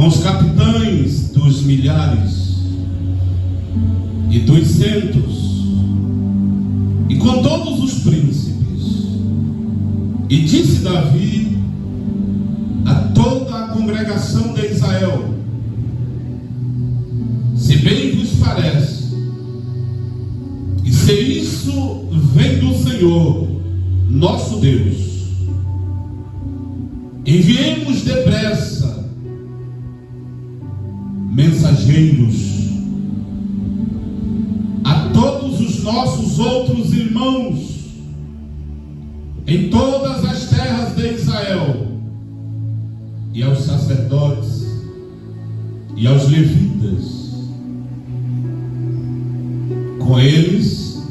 com os capitães dos milhares e dos centos, e com todos os príncipes. E disse Davi a toda a congregação de Israel: se bem vos parece, e se isso vem do Senhor nosso Deus, enviemos depressa mensageiros a todos os nossos outros irmãos em todas as terras de Israel, e aos sacerdotes e aos levitas, com eles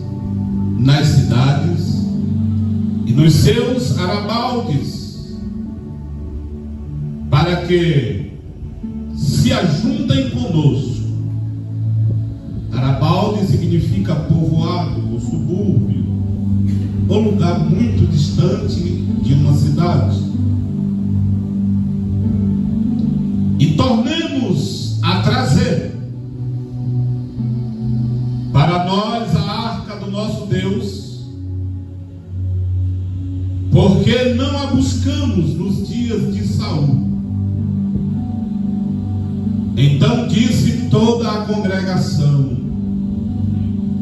nas cidades e nos seus arabaldes, para que se ajuntem conosco. Arabalde significa povoado ou subúrbio, ou lugar muito distante de uma cidade. E tornemos a trazer para nós a arca do nosso Deus, porque não a buscamos nos dias de Saul. Então disse toda a congregação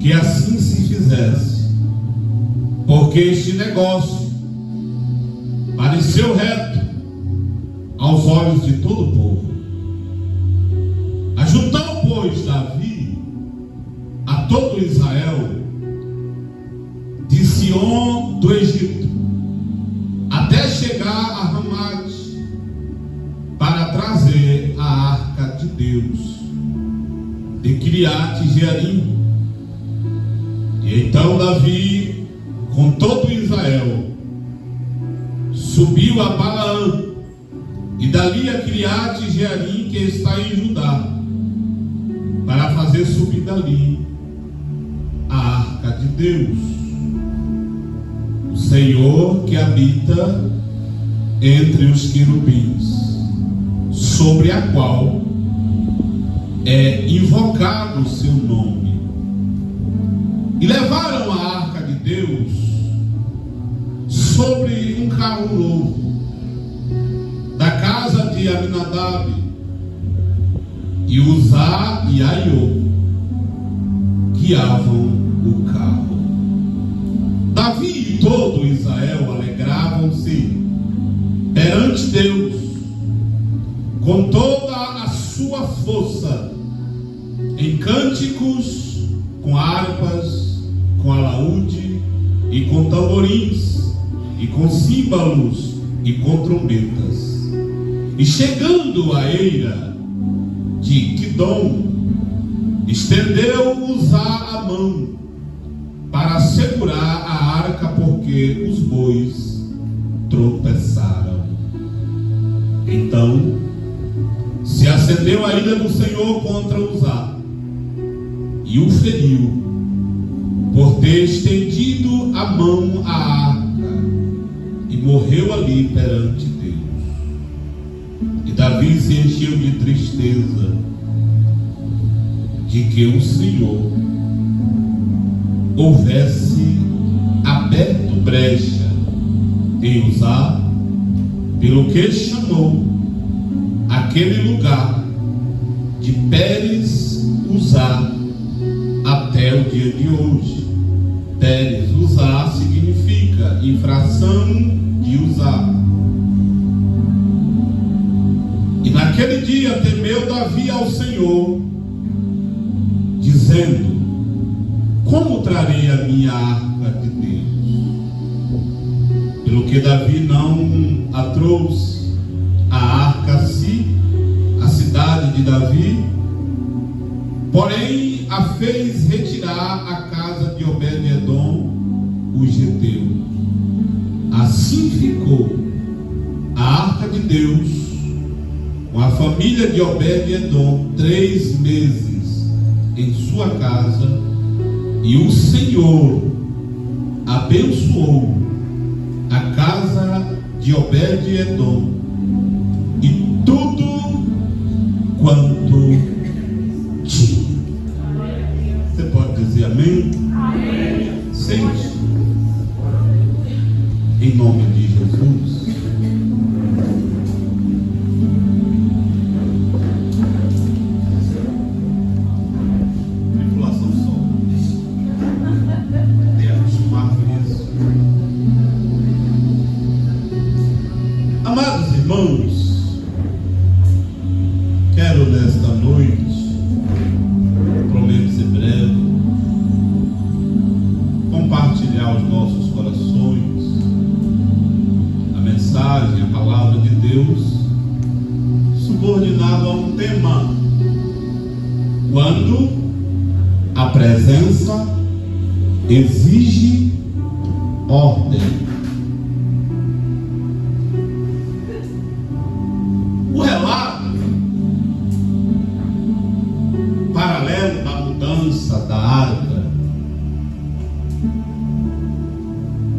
que assim se fizesse, porque este negócio pareceu reto aos olhos de todo o povo. Ajuntou, pois, Davi a todo Israel, de Sion do Egito até chegar a Ramate, para trazer a arca de Deus de Kiriat Jearim. E então Davi, com todo Israel, subiu a Balaã, e dali a Kiriat Jearim, que está em Judá, para fazer subir dali a arca de Deus, o Senhor que habita entre os querubins, sobre a qual é invocado o seu nome. E levaram a arca de Deus sobre um carro novo da casa de Aminadab, e Uzá e Aiô guiavam o carro. Davi e todo Israel alegravam-se perante Deus com toda a sua força, em cânticos, com harpas, com alaúde e com tamborins, e com símbolos e com trombetas. E chegando à eira de Quidom, estendeu Uzá a mão para segurar a arca, porque os bois tropeçaram. Então se acendeu a ira do Senhor contra Uzá, e o feriu por ter estendido a mão à arca, e morreu ali perante Deus. E Davi se encheu de tristeza de que o Senhor houvesse aberto brecha em Uzá, pelo que chamou aquele lugar de Pérez Uzá até o dia de hoje. Pérez Uzá significa infração de Uzá. E naquele dia temeu Davi ao Senhor, dizendo: como trarei a minha arca de Deus? Pelo que Davi não a trouxe, a arca a si, a cidade de Davi, porém a fez retirar a casa de Obed-edom, o geteu. Assim ficou a arca de Deus com a família de Obed-edom 3 meses em sua casa, e o Senhor abençoou a casa de Obed-edom e tudo tema: quando a presença exige ordem. O relato paralelo da mudança da arca,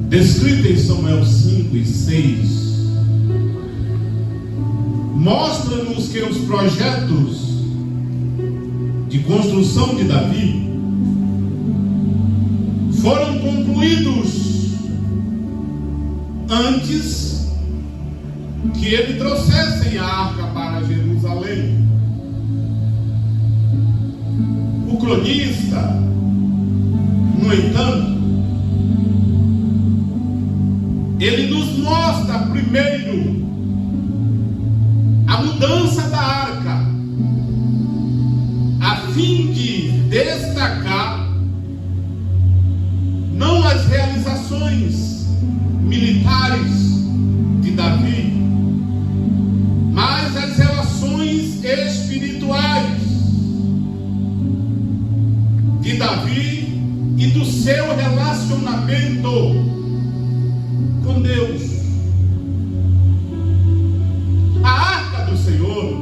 descrito em Samuel 5 e 6, mostra-nos que os projetos de construção de Davi foram concluídos antes que ele trouxessem a arca para Jerusalém. O cronista, no entanto, ele nos mostra primeiro a mudança da arca, a fim de destacar não as realizações militares de Davi, mas as relações espirituais de Davi e do seu relacionamento com Deus. A arca do Senhor,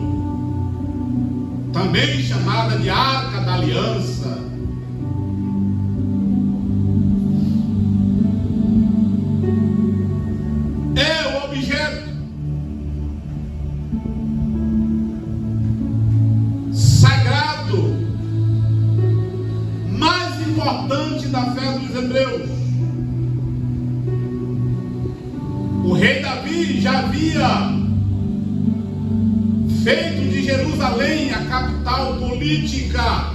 também chamada de Arca da Aliança, é o objeto sagrado mais importante da fé dos hebreus. O rei Davi já havia feito de Jerusalém a capital política,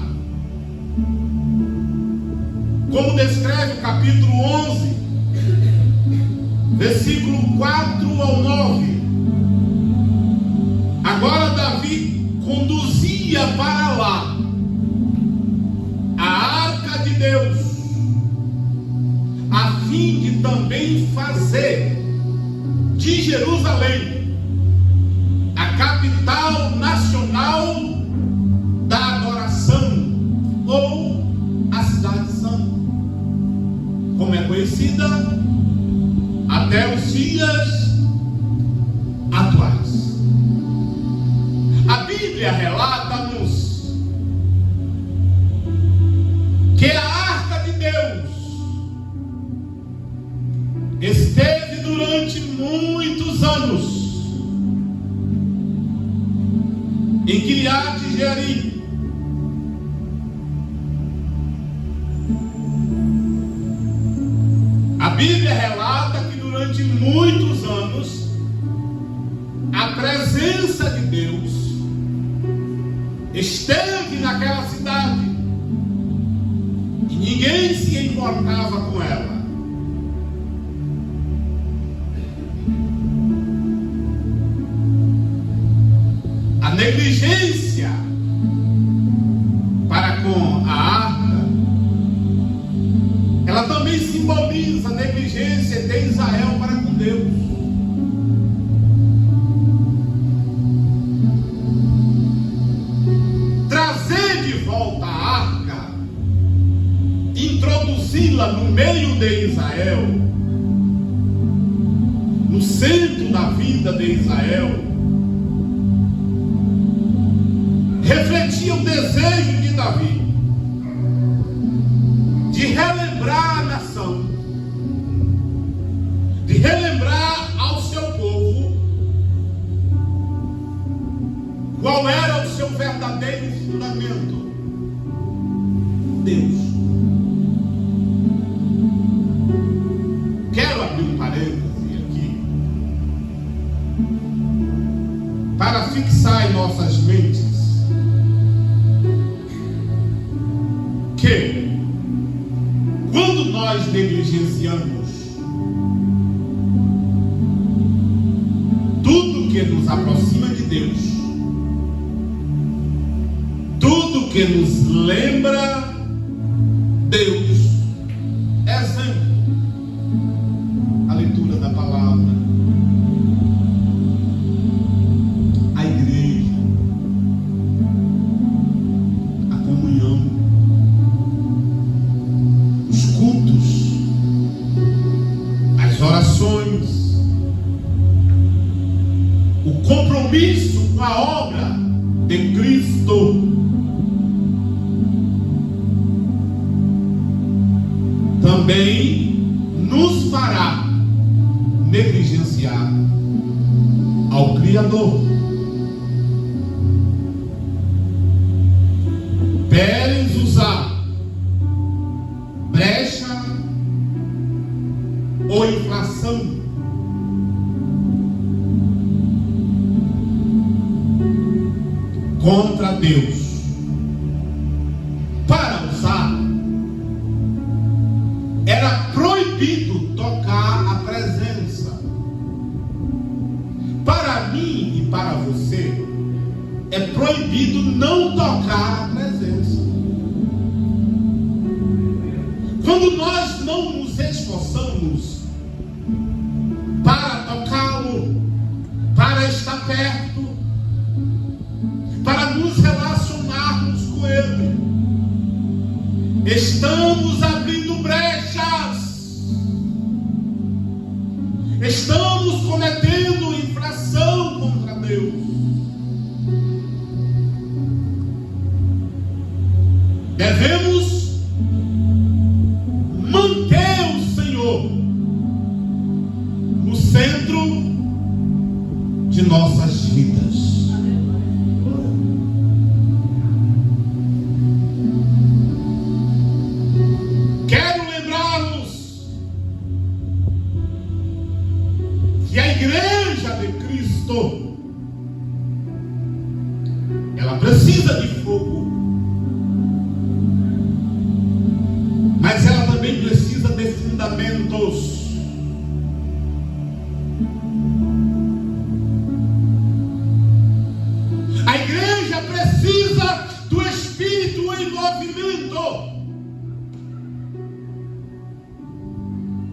como descreve o capítulo 11, versículo 4 ao 9. Agora Davi conduzia para lá a arca de Deus, a fim de também fazer de Jerusalém a capital nacional da adoração, ou a cidade santa, como é conhecida até os dias atuais. A Bíblia relata-nos que a arca de Deus esteve durante muitos anos em Kiriat-Jearim. A Bíblia relata que durante muitos anos a presença de Deus esteve naquela cidade e ninguém se importava com ela. A negligência para com a arca, ela também simboliza a negligência de Israel para com Deus. Trazer de volta a arca, introduzi-la no meio de Israel, no centro da vida de Israel, refletia o desejo de Davi de relembrar a nação, de relembrar ao seu povo qual era o seu verdadeiro fundamento: Deus. Quero abrir um parêntese aqui para fixar em nossas mentes que, quando nós negligenciamos tudo que nos aproxima de Deus, tudo que nos lembra Deus, exemplo, a leitura da palavra, a igreja, compromisso com a obra de Cristo, também nos fará negligenciar ao Criador. Queres usar brecha ou inflação contra Deus para usar. Era proibido tocar a presença. Para mim e para você é proibido não tocar a presença. Quando nós não nos esforçamos para tocá-lo, para estar perto, para nos relacionarmos com Ele, estamos abrindo brechas, estamos cometendo infração contra Deus. Devemos manter o Senhor no centro de nossas vidas. Quero lembrá-los que a igreja de Cristo, ela precisa de fogo, mas ela também precisa de fundamentos. A igreja precisa do Espírito em movimento,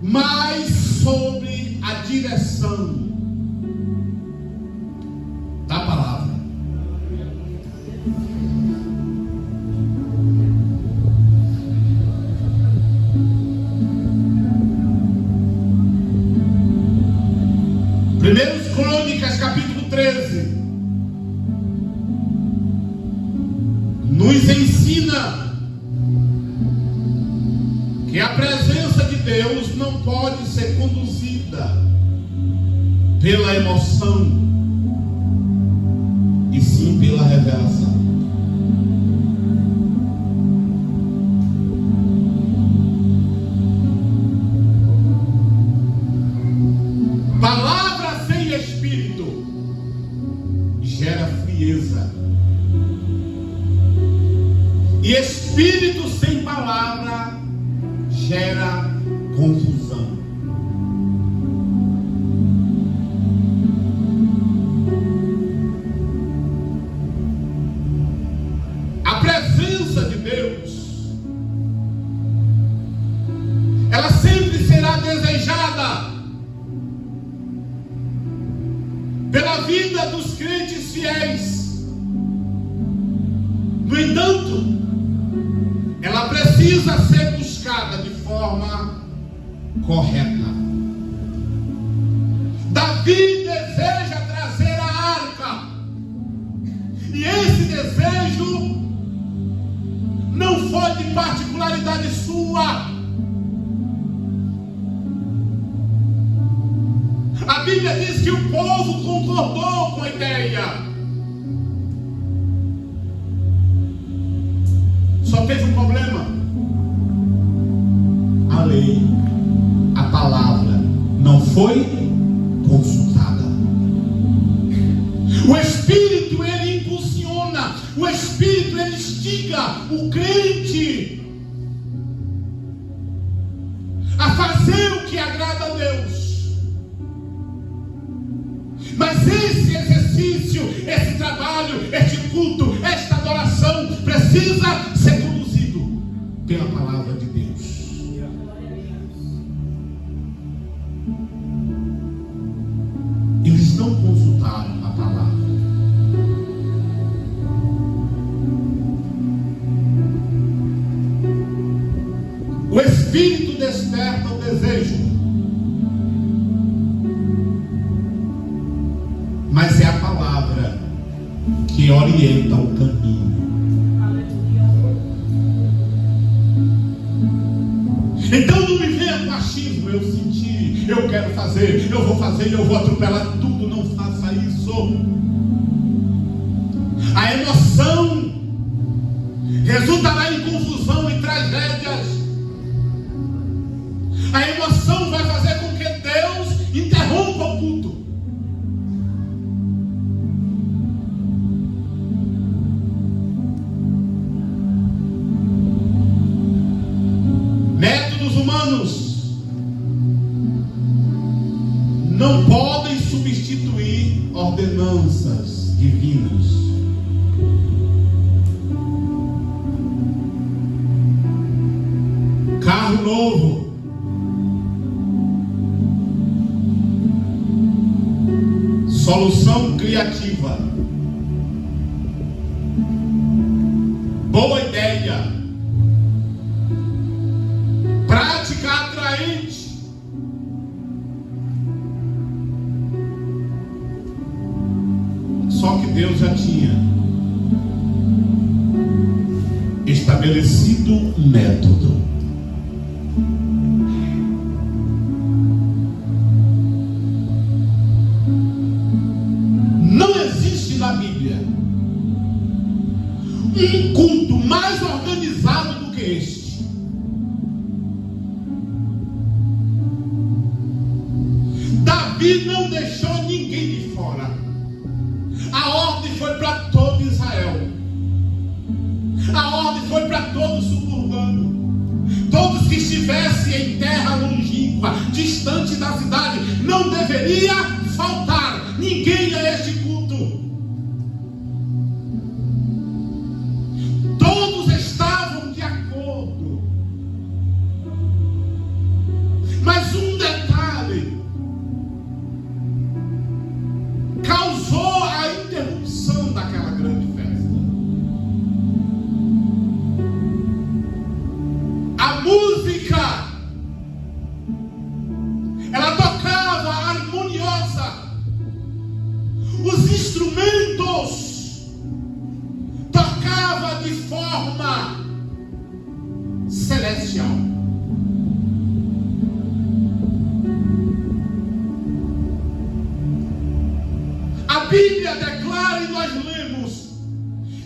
mas sobre a direção da palavra. Primeiros Crônicas, capítulo 13, nos ensina que a presença de Deus não pode ser conduzida pela emoção, e sim pela revelação. Palavra sem espírito gera frieza, e espírito sem palavra gera confusão. A presença de Deus, ela sempre será desejada pela vida dos crentes fiéis. No entanto, ela precisa ser buscada de forma correta. Davi deseja trazer a arca, e esse desejo não foi de particularidade sua. A Bíblia diz que o povo concordou com a ideia. Só teve um problema: a lei, a palavra não foi consultada. O Espírito, ele impulsiona, o Espírito, ele instiga o crente a fazer o que agrada a Deus. Mas esse exercício, esse trabalho, este culto, esta adoração precisa ser conduzido pela palavra de Deus. Eles não consultaram a palavra. O Espírito desperta o desejo, mas é a palavra que orienta o caminho. Então não me venha com achismo, eu senti, eu quero fazer, eu vou fazer, eu vou atropelar tudo. Não faça isso. A emoção resultará em confusão e tragédias. A emoção vai fazer com que Deus interrompa o culto. Métodos humanos não podem substituir ordenanças divinas. Carro novo, solução criativa, boa ideia, prática atraente. Só que Deus já tinha estabelecido um método. Não existe na Bíblia um culto mais organizado do que este. Davi não deixou ninguém de fora. A ordem foi para todo Israel. A ordem foi para todo suburbano. Todos que estivessem em terra longínqua, distante da cidade, não deveria faltar ninguém a este culto. Todos estavam de acordo. Mas um detalhe causou a interrupção daquela grande festa. A música, ela tocava harmoniosa. Os instrumentos tocavam de forma celestial. A Bíblia declara, e nós lemos,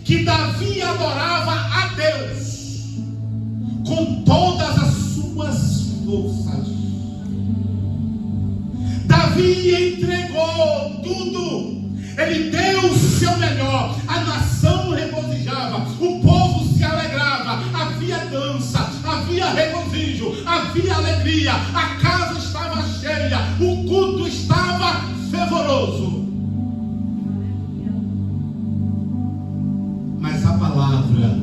que Davi adorava a Deus com todas as suas forças. Davi entregou tudo. Ele deu o seu melhor. A nação regozijava, o povo se alegrava, havia dança, havia regozijo, havia alegria, a casa estava cheia, o culto estava fervoroso. Mas a palavra,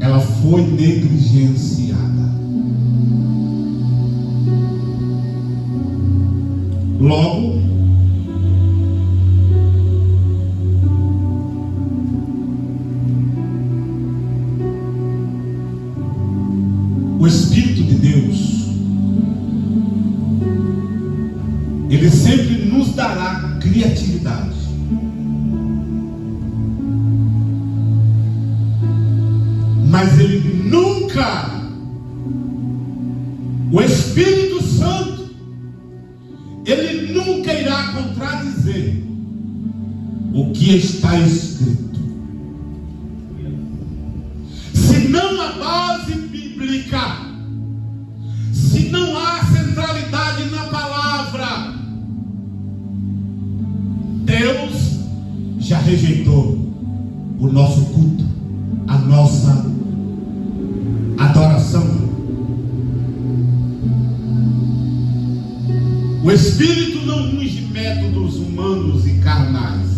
ela foi negligenciada. Logo, o Espírito de Deus, ele sempre nos dará criatividade. Mas ele nunca, o Espírito Santo, ele nunca irá contradizer o que está escrito. Se não há base bíblica, se não há centralidade na palavra, Deus já rejeitou o nosso culto, a nossa adoração. O Espírito não unge métodos humanos e carnais.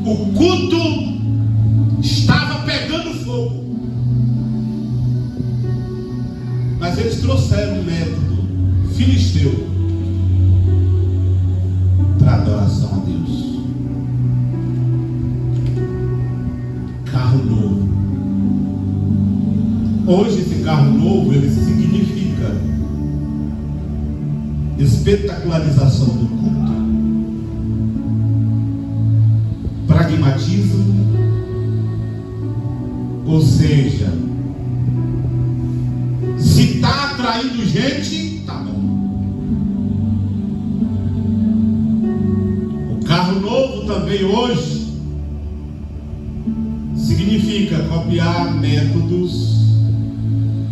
O culto estava pegando fogo, mas eles trouxeram um método filisteu para adoração a Deus. Carro novo, Hoje esse carro novo, ele significa espetacularização do culto, pragmatismo, ou seja, se está atraindo gente, tá bom. O carro novo também hoje significa copiar métodos,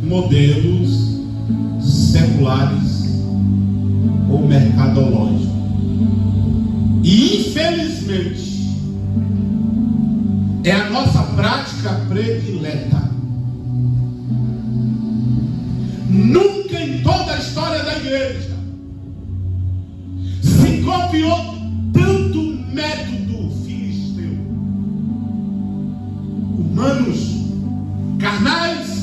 modelos seculares ou mercadológicos. E infelizmente é a nossa prática predileta. Nunca em toda a história da igreja se copiou tanto método filisteu, humanos, carnais,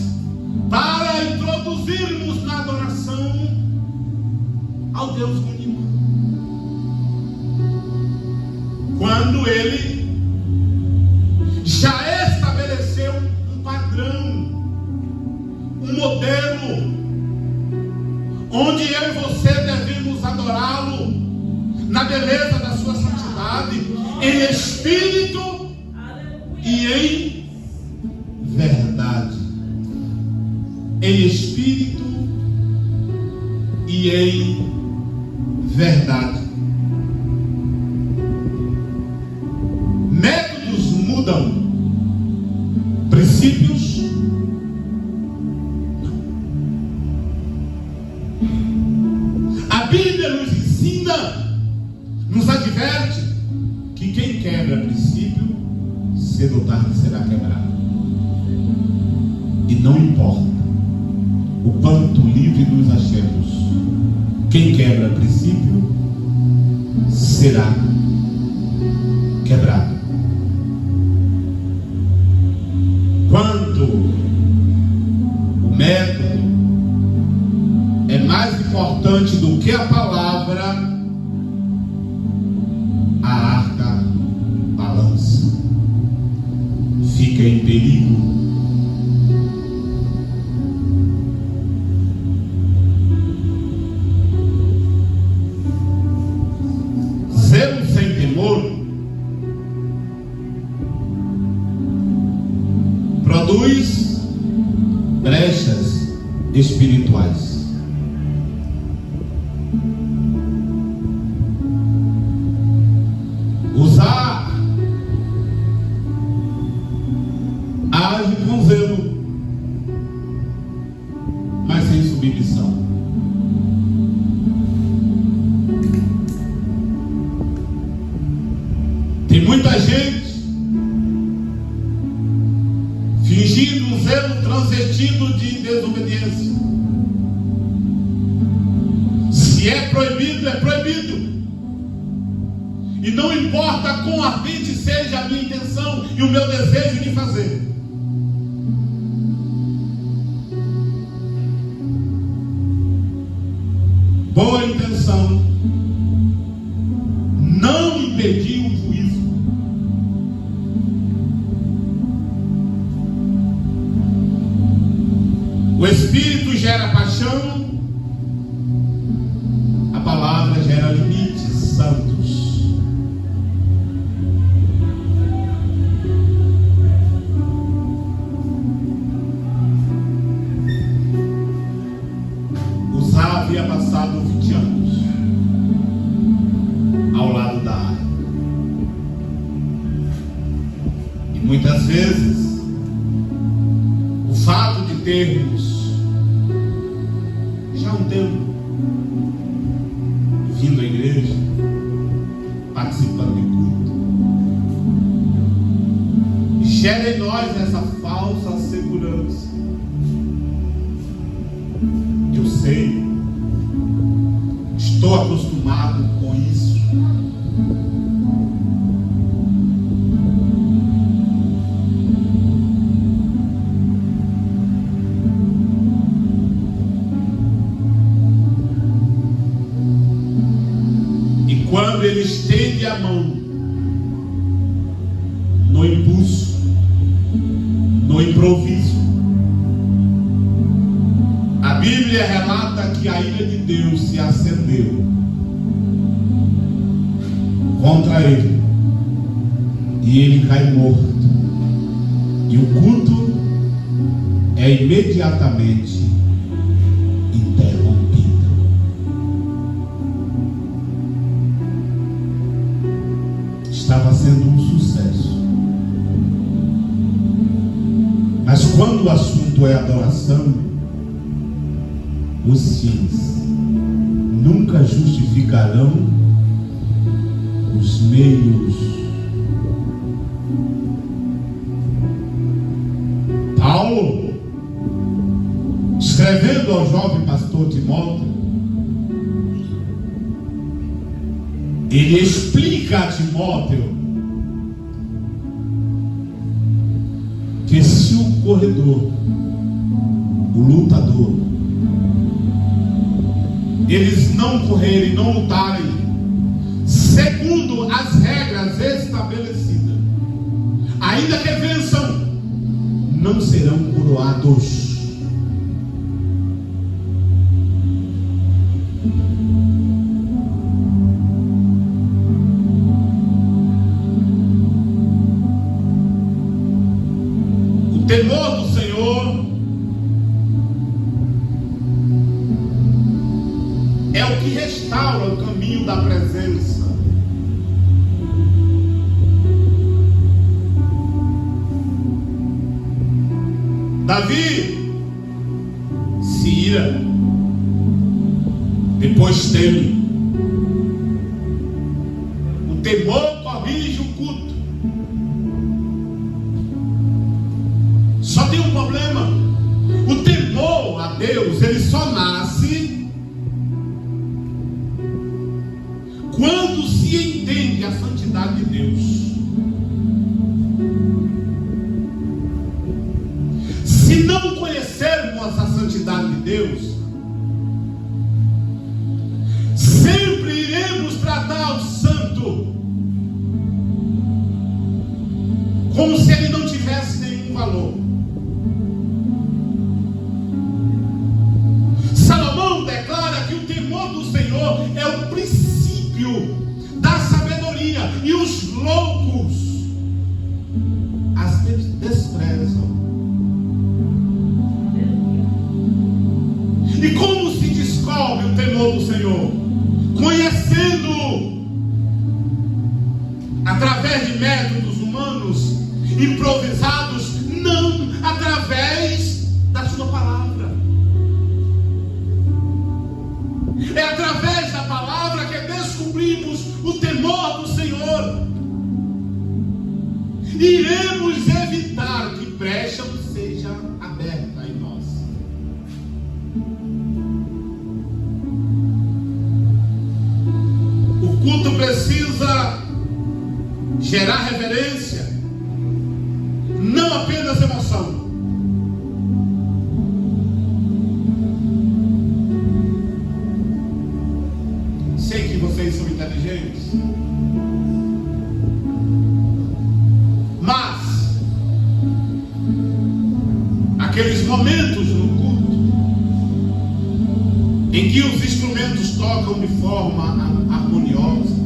para introduzirmos na adoração ao Deus único, quando ele já estabeleceu um padrão, um modelo, onde eu e você devemos adorá-lo na beleza da sua santidade, em espírito e em verdade. Em espírito e em verdade. Métodos mudam, princípios não. A Bíblia nos ensina, nos adverte que quem quebra princípio, cedo ou tarde será quebrado. E não importa o quanto livre nos achemos, quem quebra princípio será quebrado. Quando o método é mais importante do que a palavra, a arca balança, fica em perigo. Zelo sem temor produz brechas espirituais. Usar age com zelo, mas sem submissão. Tem muita gente fingindo um zelo transvestido de desobediência. Se é proibido, é proibido. E não importa quão ardente seja a minha intenção e o meu desejo de fazer. Boa intenção não impediu o juízo. O Espírito gera paixão, a palavra gera limites santos. Uzá havia passado 20 anos ao lado da arca. E muitas vezes o fato de termos já um tempo vindo à igreja, participando de culto, gera em nós essa falsa segurança. Eu sei, estou acostumado com isso. Quando ele estende a mão, no impulso, no improviso, Bíblia relata que a ira de Deus se acendeu contra ele, e ele cai morto, e o culto é imediatamente interrompido. Estava sendo um sucesso, mas quando o assunto é adoração, os fins nunca justificarão os meios. Paulo, escrevendo ao jovem pastor Timóteo, ele explica a Timóteo que se o corredor, o lutador, eles não correrem, não lutarem segundo as regras estabelecidas, ainda que vençam, não serão coroados. O temor do Senhor é o que restaura o caminho da presença. Davi se ira, depois teme. O temor corrige o culto. Só tem um problema: o temor a Deus, ele só nasce quando se entende a santidade de Deus. Se não conhecermos a santidade de Deus, sempre iremos tratar o santo como se ele não tivesse nenhum valor. Salomão declara que o temor do Senhor é o princípio da sabedoria, e os loucos as desprezam. E como se descobre o temor do Senhor? Conhecendo através de métodos humanos improvisados, não através da sua palavra. É através da palavra que descobrimos o temor do Senhor. Iremos evitar que brecha seja aberta em nós. O culto precisa gerar reverência, não apenas emoção. Sei que vocês são inteligentes, mas aqueles momentos no culto em que os instrumentos tocam de forma harmoniosa,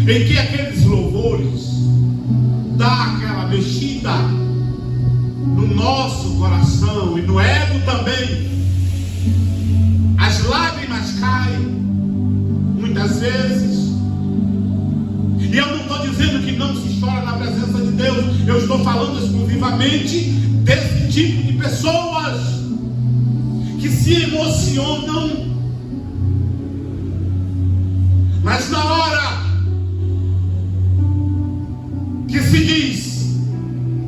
em que aqueles louvores dão aquela mexida no nosso coração e no ego também, as lágrimas caem muitas vezes. E eu não estou dizendo que não se chora na presença de Deus, eu estou falando exclusivamente desse tipo de pessoas que se emocionam, mas na hora que se diz,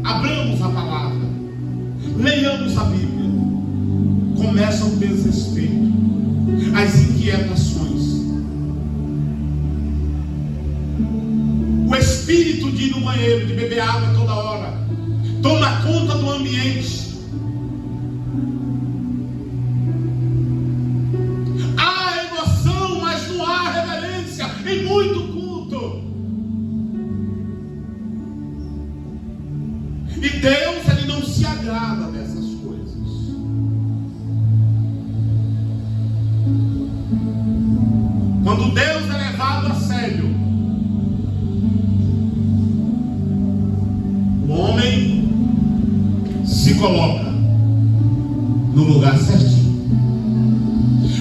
abramos a palavra, leiamos a Bíblia, começa o desespero, as inquietações, o espírito de ir no banheiro, de beber água toda hora, toma conta do ambiente. Há emoção, mas não há reverência em muito culto. E Deus, ele não se agrada dessas coisas. no lugar certinho.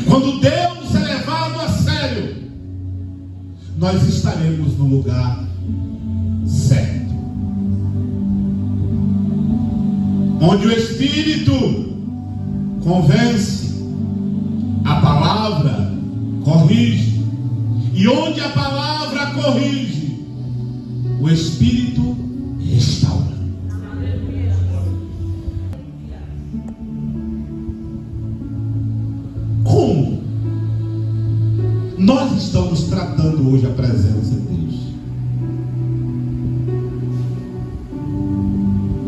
Quando Deus é levado a sério, nós estaremos no lugar certo. Onde o Espírito convence, a palavra corrige. E onde a palavra corrige, o Espírito restaura. Como nós estamos tratando hoje a presença de Deus?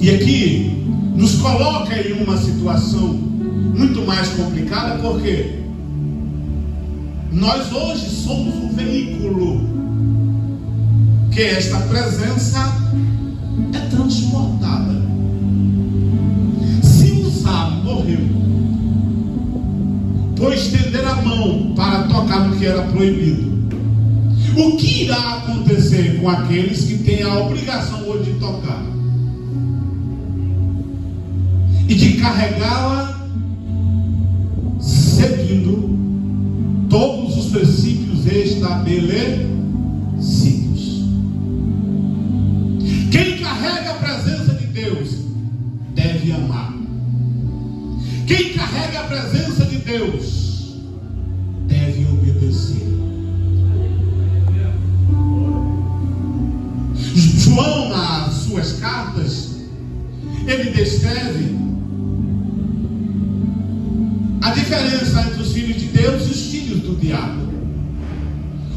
E aqui nos coloca em uma situação muito mais complicada, porque nós hoje somos um veículo que esta presença é transportada. Se usar, morreu, por estender a mão para tocar no que era proibido. O que irá acontecer com aqueles que têm a obrigação hoje de tocar e de carregá-la, seguindo todos os princípios estabelecidos? Quem carrega a presença de Deus deve amar. Quem carrega a presença de Deus deve obedecer. João, nas suas cartas, ele descreve a diferença entre os filhos de Deus e os filhos do diabo.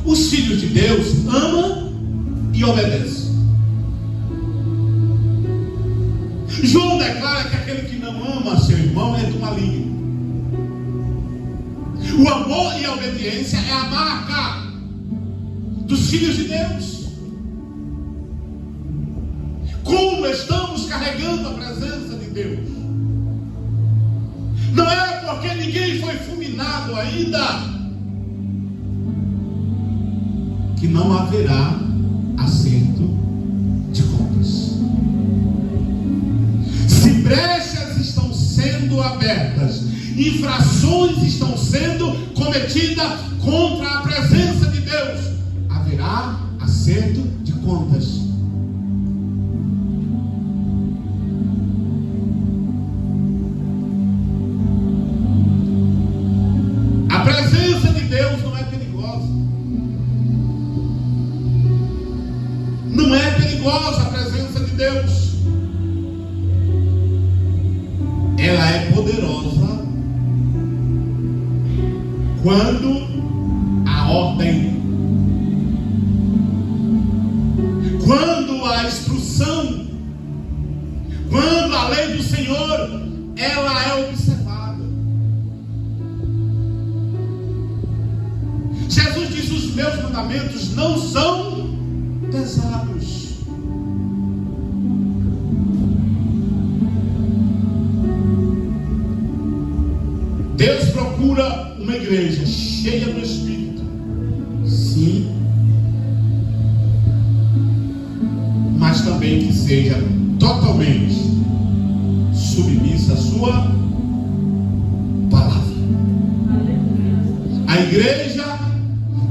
Os filhos de Deus amam e obedecem. João declara que aquele que não ama seu irmão é do maligno. O amor e a obediência é a marca dos filhos de Deus. Como estamos carregando a presença de Deus? Não é porque ninguém foi fulminado ainda que não haverá acerto de contas. Se brechas estão sendo abertas, infrações estão sendo cometidas contra a presença de Deus, haverá acerto de contas. A presença de Deus não é perigosa. Não é perigosa a presença de Deus. Ela é poderosa quando a ordem, quando a instrução, quando a lei do Senhor, ela é observada. Jesus disse: os meus mandamentos não são pesados. Deus procura uma igreja cheia do Espírito, sim, mas também que seja totalmente submissa à sua palavra. A igreja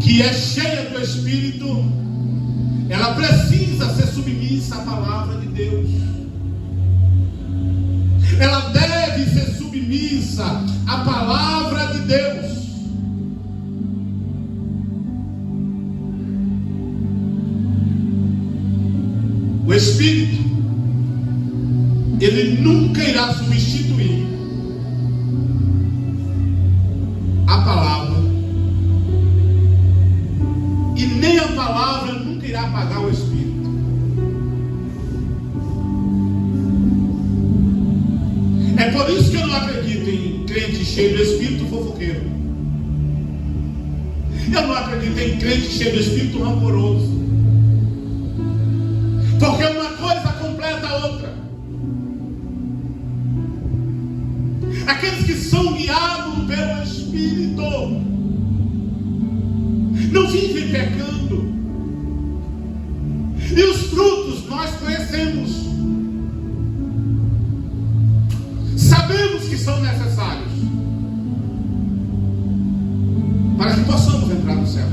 que é cheia do Espírito, ela precisa ser submissa à palavra de Deus. Ela deve ser submissa à palavra de Deus. O Espírito, ele nunca irá substituir a palavra, e nem a palavra nunca irá apagar o Espírito. É por isso que eu não acredito em crente cheio do Espírito fofoqueiro. Eu não acredito em crente cheio do Espírito rancoroso. Porque uma coisa completa a outra. Aqueles que são guiados pelo Espírito não vivem pecando. E os frutos nós conhecemos. Sabemos que são necessários para que possamos entrar nos céus.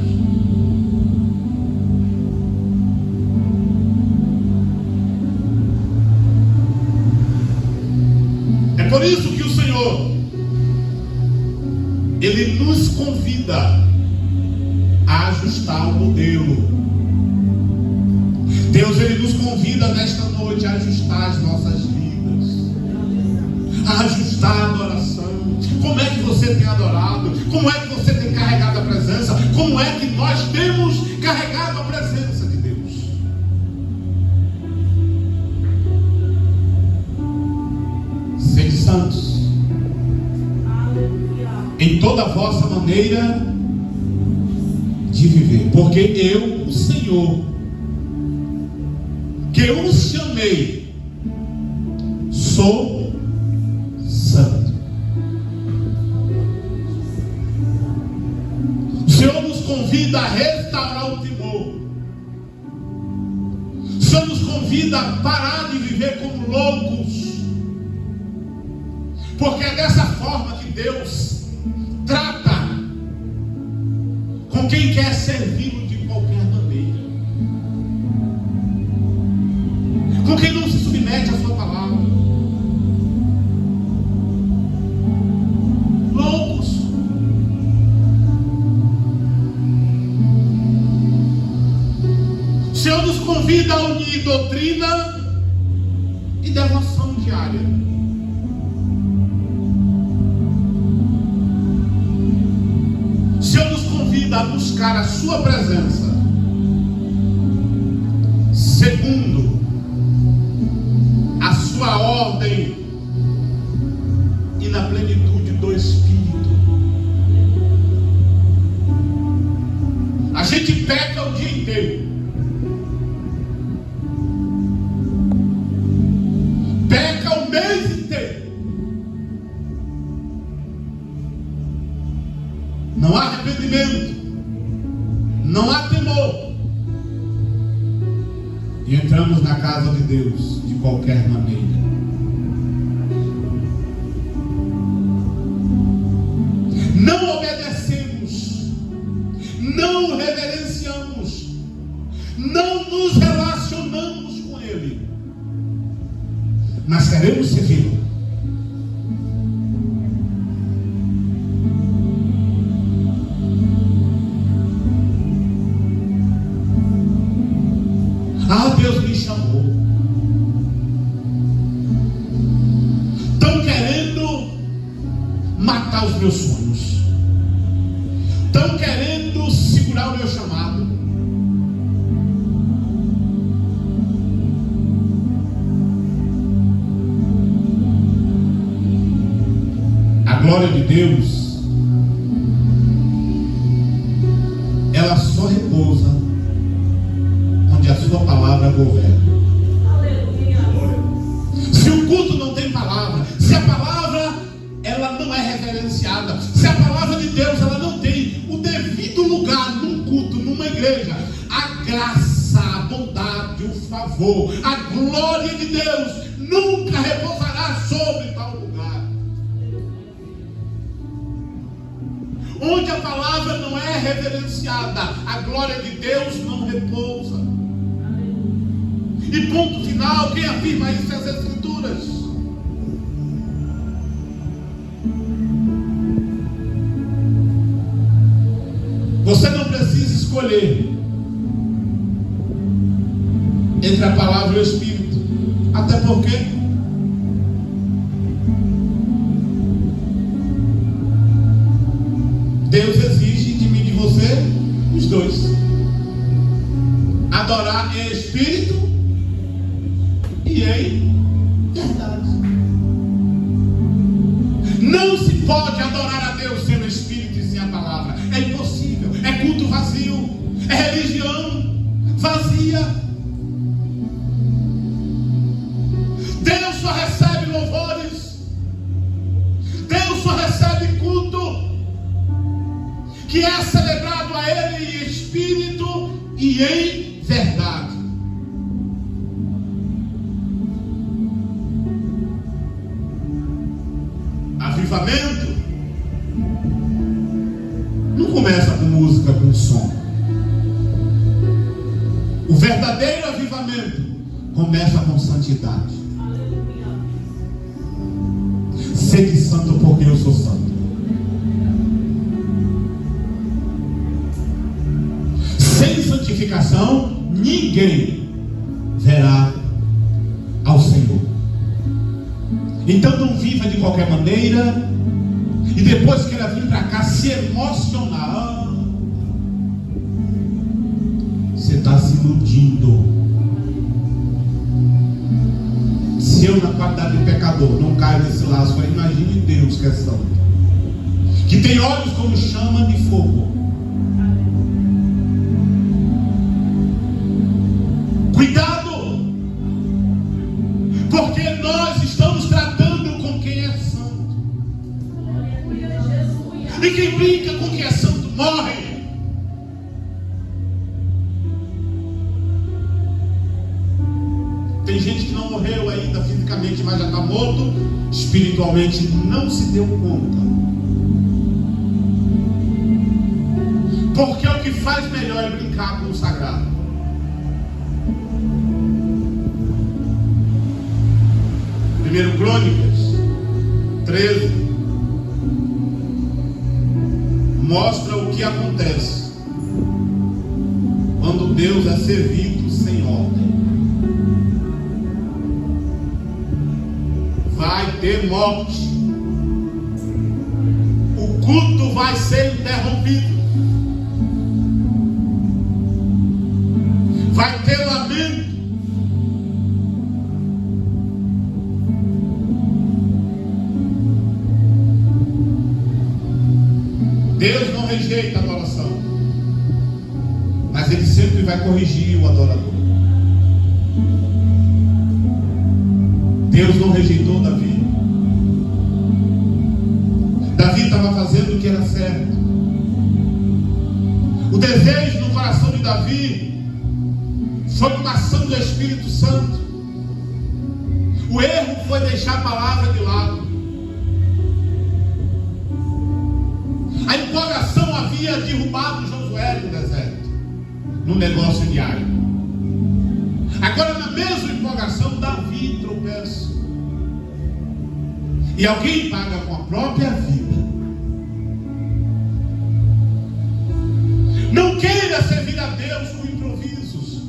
É por isso que o Senhor, Ele nos convida a ajustar o modelo. Deus, Ele nos convida nesta noite a ajustar as nossas vidas, a ajustar a adoração. Como é que você tem adorado? Como é que você tem carregado a presença? Como é que nós temos carregado a presença de Deus? Sede santos em toda a vossa maneira de viver, porque eu, o Senhor, que eu os chamei, sou santo. O Senhor nos convida a restaurar o temor. O Senhor nos convida a parar de viver como loucos, porque é dessa forma que Deus trata com quem quer servi-lo de qualquer maneira, com quem não se submete à sua palavra. Loucos. O Senhor nos convida a unir doutrina e devoção diária. O Senhor nos convida a buscar a sua presença, segundo a sua ordem e na plenitude do Espírito. A gente peca o dia inteiro, peca o mês inteiro, não há arrependimento, não há temor, e entramos na casa de Deus de qualquer maneira. Não obedecemos, não reverenciamos, não nos relacionamos com Ele, mas queremos servi-lo. Deus me chamou. Estão querendo matar os meus sonhos, estão querendo segurar o meu chamado. A glória de Deus, ela só repousa onde a sua palavra governa. Se o culto não tem palavra, se a palavra ela não é reverenciada, se a palavra de Deus ela não tem o devido lugar num culto, numa igreja, a graça, a bondade, o favor, a glória de Deus nunca repousará sobre tal lugar. Onde a palavra não é reverenciada, a glória de Deus não repousa. E ponto final, quem afirma isso é as Escrituras. Você não precisa escolher entre a palavra e o Espírito, até porque Deus exige de mim e de você os dois: adorar em espírito e em verdade. Não se pode adorar a Deus sem o Espírito e sem a palavra. É impossível. É culto vazio, é religião vazia. Deus só recebe louvores, Deus só recebe culto que é celebrado a Ele em espírito e em verdade. Avivamento não começa com música, com som. O verdadeiro avivamento começa com santidade. Sede santo porque eu sou santo. Sem santificação, ninguém verá ao Senhor. Então não viva de qualquer maneira e depois queira vir para cá se emocionar. Você está se iludindo. Se eu, na qualidade de pecador, não caio nesse laço, imagine Deus que é santo, que tem olhos como chama de fogo. Cuidado, porque nós estamos tratando com quem é santo. E quem brinca com quem é santo morre. Tem gente que não morreu ainda fisicamente, mas já está morto. Espiritualmente não se deu conta. Porque o que faz melhor é brincar com o sagrado. Primeiro Crônicas 13 mostra o que acontece quando Deus é servido sem ordem. Vai ter morte. O culto vai ser interrompido. Vai ter lamento. Deus não rejeita a adoração, mas Ele sempre vai corrigir o adorador. Deus não rejeitou Davi. Davi estava fazendo o que era certo. O desejo no coração de Davi foi uma ação do Espírito Santo. O erro foi deixar a palavra de lado. A empolgação havia derrubado Josué no deserto, no negócio diário. Agora, na mesma empolgação, Davi tropeça. E alguém paga com a própria vida. Não queira servir a Deus com improvisos.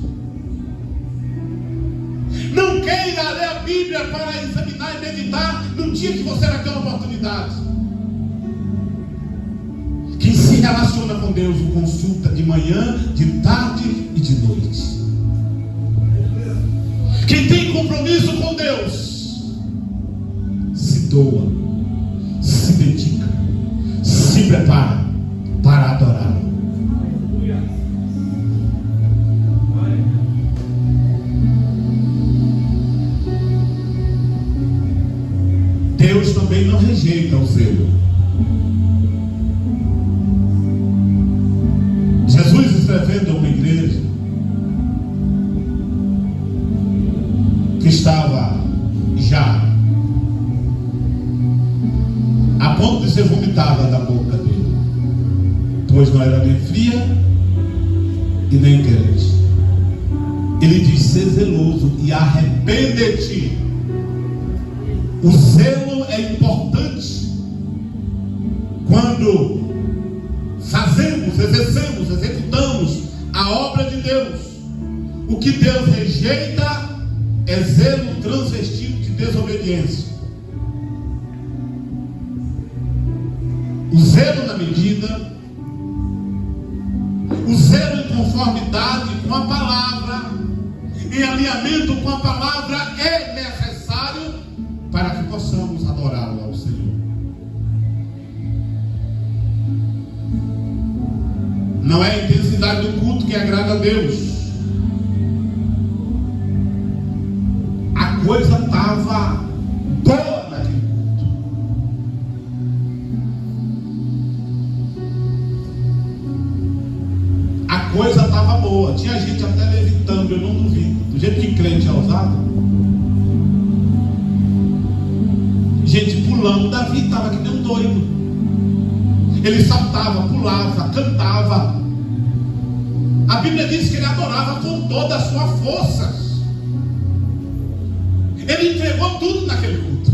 Não queira ler a Bíblia para examinar e meditar no dia que você vai ter uma oportunidade. Quem se relaciona com Deus o consulta de manhã, de tarde e de noite. Quem tem compromisso com Deus se doa, se dedica, se prepara para adorar. Deus também não rejeita o zelo. Jesus, escrevendo a uma igreja que estava já a ponto de ser vomitada da boca dele, pois não era nem fria e nem quente. Ele diz: ser zeloso e arrepende-te. O zelo é importante quando fazemos, exercemos, executamos a obra de Deus. O que Deus rejeita é zelo transvestido de desobediência. O zelo na medida, o zelo em conformidade com a palavra, em alinhamento com a palavra, é necessário para que possamos adorá-lo ao Senhor. Não é a intensidade do culto que agrada a Deus. A coisa estava boa naquele culto. A coisa estava boa. Tinha gente até levitando, eu não duvido. Do jeito que crente é ousado. Gente pulando. Davi estava que nem um doido. Ele saltava, pulava, cantava. A Bíblia diz que ele adorava com toda a sua força. Ele entregou tudo naquele culto.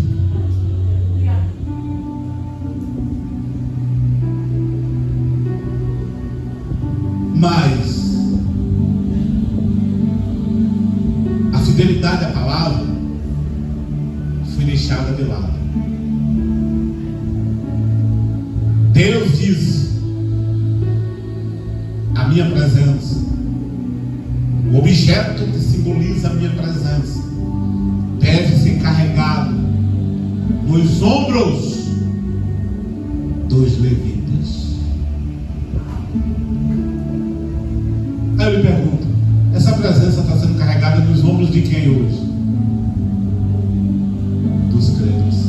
Mas a fidelidade à palavra foi deixada de lado. Deus diz: a minha presença, o objeto que simboliza a minha presença, deve ser carregado nos ombros dos levitas. Aí eu lhe pergunto: essa presença está sendo carregada nos ombros de quem hoje? Dos crentes.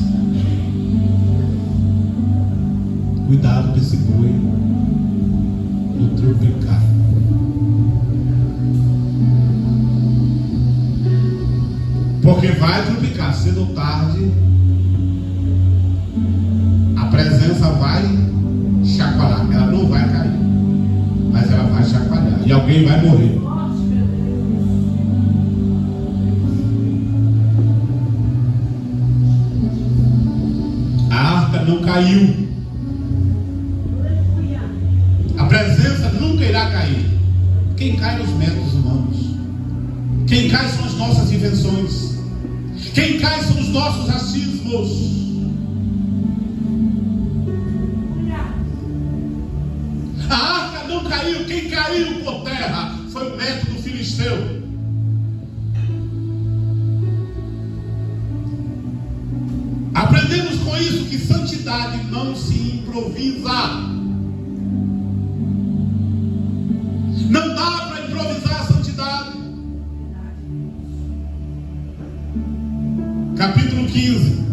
Cuidado com esse boi no tropicar. Porque vai tropicar, cedo ou tarde, a presença vai chacoalhar. Ela não vai cair, mas ela vai chacoalhar. E alguém vai morrer. A arca não caiu. A presença nunca irá cair. Quem cai nos métodos humanos. Quem cai são as nossas invenções. Quem cai são os nossos racismos. A arca não caiu. Quem caiu por terra foi o método filisteu. Aprendemos com isso que santidade não se improvisa. Não dá para improvisar a santidade. Capítulo 15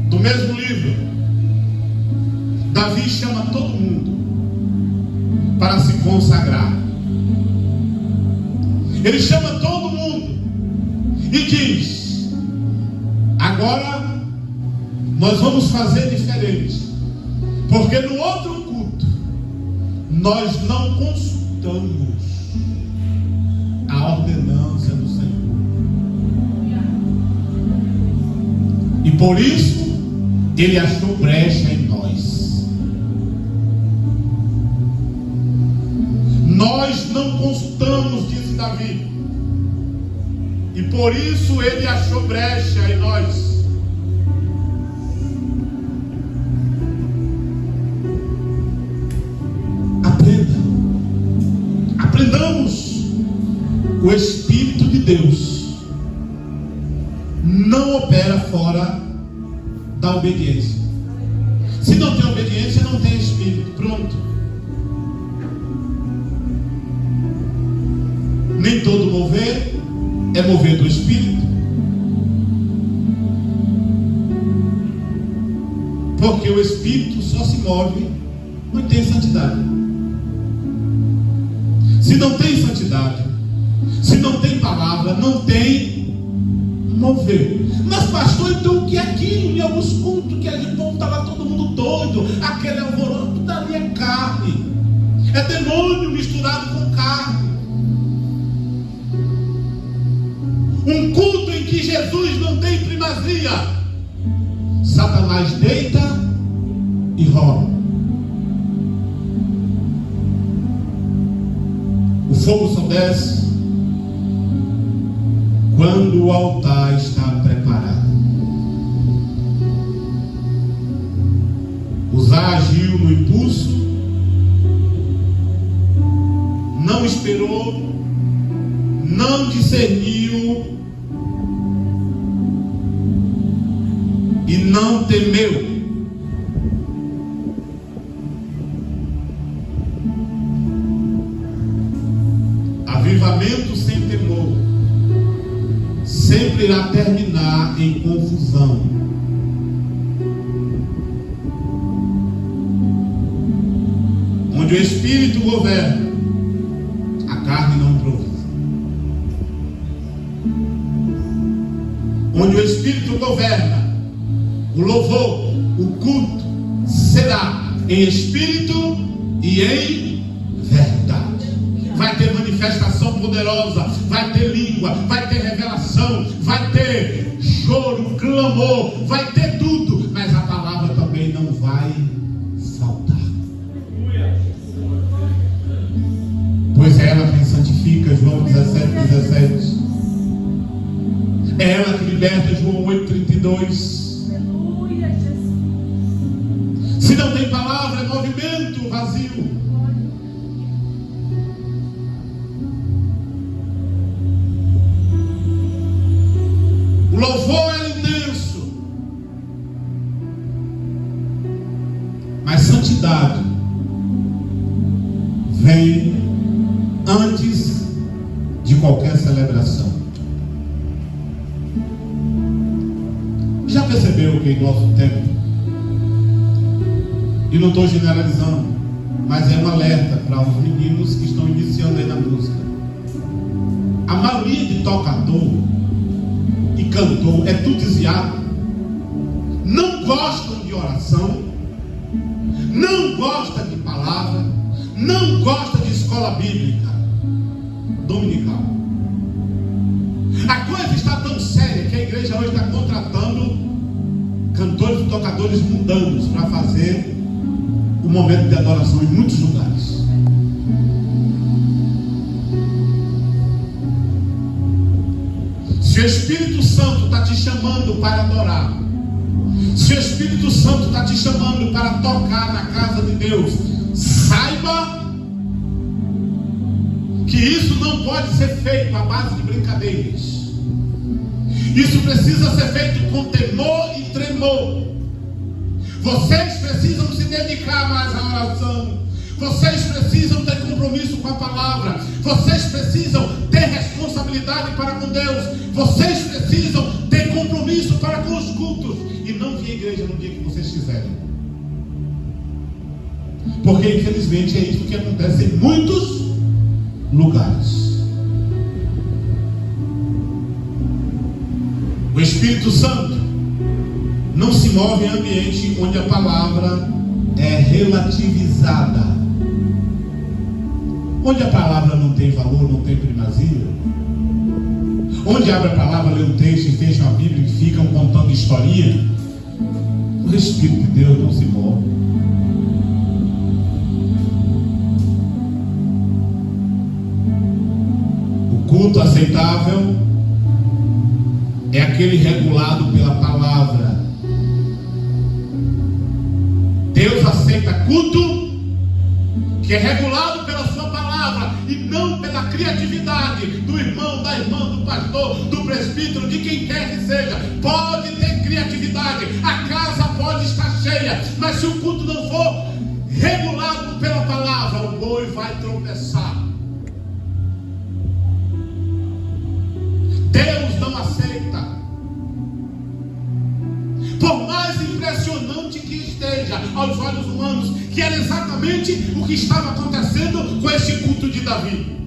do mesmo livro, Davi chama todo mundo para se consagrar. Ele chama todo mundo e diz: agora nós vamos fazer diferente, porque no outro culto nós não consultamos a ordenança do Senhor. E por isso ele achou brecha em nós. Nós não consultamos, disse Davi, e por isso ele achou brecha em nós. Aprendamos. O Espírito de Deus não opera fora da obediência. Se não tem obediência, não tem Espírito. Pronto. Nem todo mover é mover do Espírito. Porque o Espírito só se move não tem santidade. Se não tem santidade, se não tem palavra, não tem mover. Mas pastor, então o que é aquilo? Em alguns cultos que a gente estava todo mundo doido, aquele alvoroço, tudo ali é carne, é demônio misturado com carne. Um culto em que Jesus não tem primazia, Satanás deita e rola. O fogo só desce quando o altar está preparado. Uzá agiu no impulso, não esperou, não discerniu e não temeu. Avivamento sem temor sempre irá terminar em confusão. Onde o Espírito governa, a carne não improvisa. Onde o Espírito governa, o louvor, o culto será em espírito e em verdade. Vai ter manifestação poderosa, vai ter língua, vai ter revelação, vai ter choro, clamor, vai ter tudo, mas a palavra também não vai faltar. Pois é ela quem santifica, João 17:17. É ela que liberta, João 8:32. Se não tem palavra, é movimento vazio. O louvor é intenso, mas santidade vem antes de qualquer celebração. Já percebeu que em nosso tempo, e não estou generalizando, mas é um alerta para os meninos que estão iniciando aí na música, a maioria de tocador e cantor é tudo desviado, não gostam de oração, não gosta de palavra, não gosta de escola bíblica dominical. A coisa está tão séria que a igreja hoje está contratando cantores e tocadores mundanos para fazer o momento de adoração em muitos lugares. Se o Espírito Santo está te chamando para adorar, se o Espírito Santo está te chamando para tocar na casa de Deus, saiba que isso não pode ser feito à base de brincadeiras. Isso precisa ser feito com temor e tremor. Vocês precisam se dedicar mais à oração. Vocês precisam ter compromisso com a palavra. Vocês precisam ter responsabilidade para com Deus. Vocês precisam ter compromisso para com os cultos. E não vir à igreja no dia que vocês quiserem. Porque infelizmente é isso que acontece em muitos lugares. O Espírito Santo não se move em ambiente onde a palavra é relativizada, onde a palavra não tem valor, não tem primazia, onde abre a palavra, lê um texto e fecha a Bíblia e ficam contando historinha. O Espírito de Deus não se move. O culto aceitável é aquele regulado pela palavra. Deus aceita culto que é regulado pela sua palavra e não pela criatividade do irmão, da irmã, do pastor, do presbítero, de quem quer que seja. Pode ter criatividade, a casa pode estar cheia, mas se o culto não for regulado pela palavra, o boi vai tropeçar. Deus não aceita. Por mais impressionante que esteja aos olhos humanos, que era exatamente o que estava acontecendo com esse culto de Davi.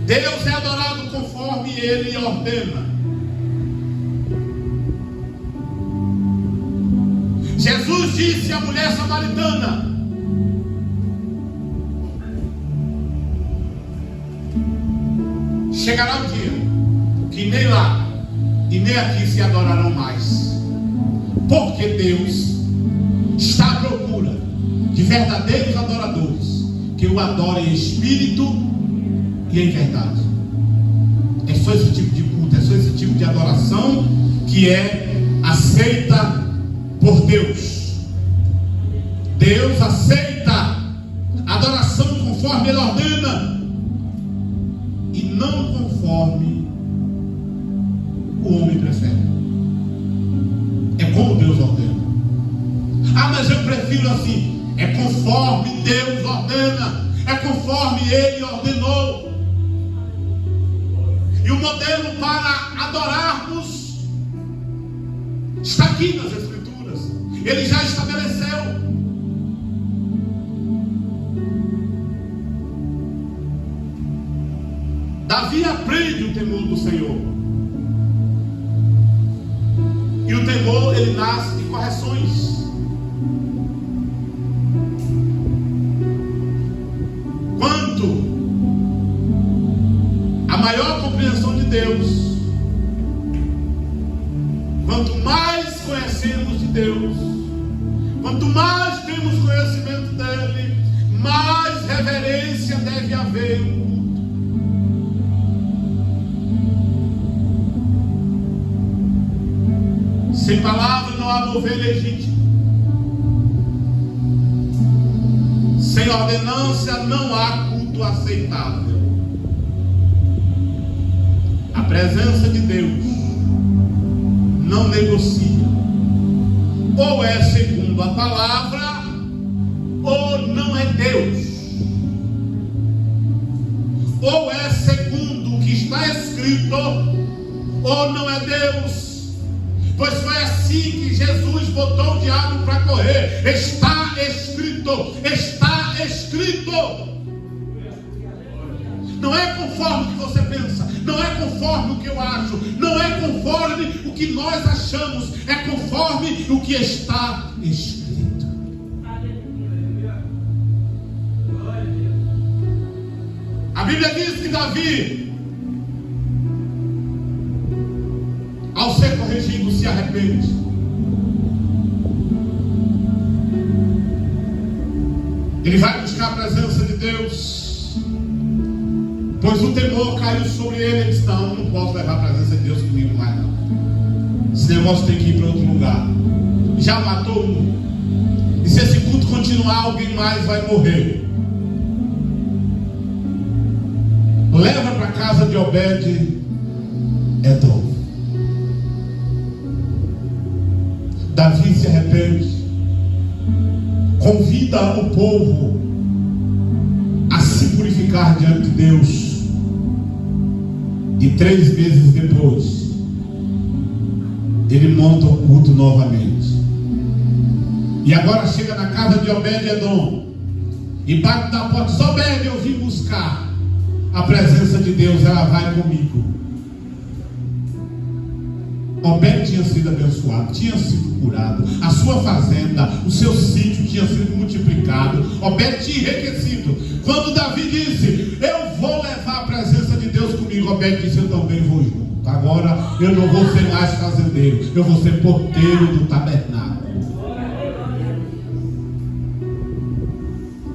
Deus é adorado conforme Ele ordena. Jesus disse à mulher samaritana: chegará um dia que nem lá e nem aqui se adorarão mais, porque Deus está à procura de verdadeiros adoradores que o adorem em espírito e em verdade. É só esse tipo de culto, é só esse tipo de adoração que é aceita por Deus. Deus aceita adoração conforme Ele ordena e não conforme o homem prefere. É como Deus ordena. Ah, mas eu prefiro assim. É conforme Deus ordena, é conforme Ele ordenou. E o modelo para adorarmos está aqui nas Escrituras. Ele já estabeleceu. Davi aprende o temor do Senhor. E o temor, ele nasce de correções. Quanto a maior compreensão de Deus, quanto mais conhecemos de Deus, quanto mais temos conhecimento dele, mais reverência deve haver no culto. Sem palavra não há mover legítimo. Sem ordenância não há culto aceitável. A presença de Deus não negocia. Ou é segundo a palavra, ou não é Deus. Ou é segundo o que está escrito, ou não é Deus. Pois foi assim que Jesus botou o diabo para correr. Está escrito, está escrito. Não é conforme o que você pensa, não é conforme o que eu acho, não é conforme o que nós achamos, é conforme o que está escrito. A Bíblia diz que Davi, ao ser corrigido, se arrepende. Ele vai buscar a presença de Deus, pois o temor caiu sobre ele. Ele disse: não posso levar a presença de Deus comigo mais não. Esse negócio tem que ir para outro lugar. Já matou um, e se esse culto continuar, alguém mais vai morrer. Leva para a casa de Obed-Edom. Davi se arrepende, convida o povo a se purificar diante de Deus, e 3 meses depois ele monta o culto novamente. E agora chega na casa de Obed-Edom e bate na porta: só Obed, eu vim buscar a presença de Deus, ela vai comigo. Obed tinha sido abençoado, tinha sido curado, a sua fazenda, o seu sítio tinha sido multiplicado, Obed tinha enriquecido. Quando Davi disse: eu vou levar a presença de Deus comigo, Obed disse: eu também vou junto. Agora eu não vou ser mais fazendeiro, eu vou ser porteiro do tabernáculo.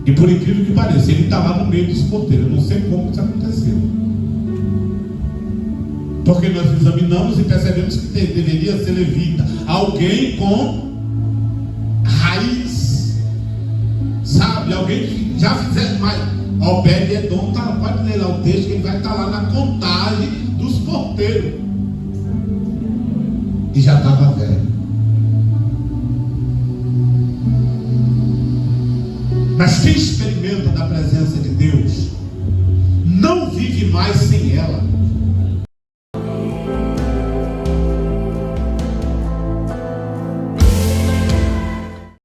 E por incrível que pareça, ele está lá no meio dos porteiros. Eu não sei como isso aconteceu, porque nós examinamos e percebemos que deveria ser levita, alguém com raiz, sabe, alguém que já fizesse mais. Obed-Edom pode ler lá o texto, que ele vai estar lá na contagem dos porteiros, e já estava velho. Mas quem experimenta da presença de Deus não vive mais sem ela.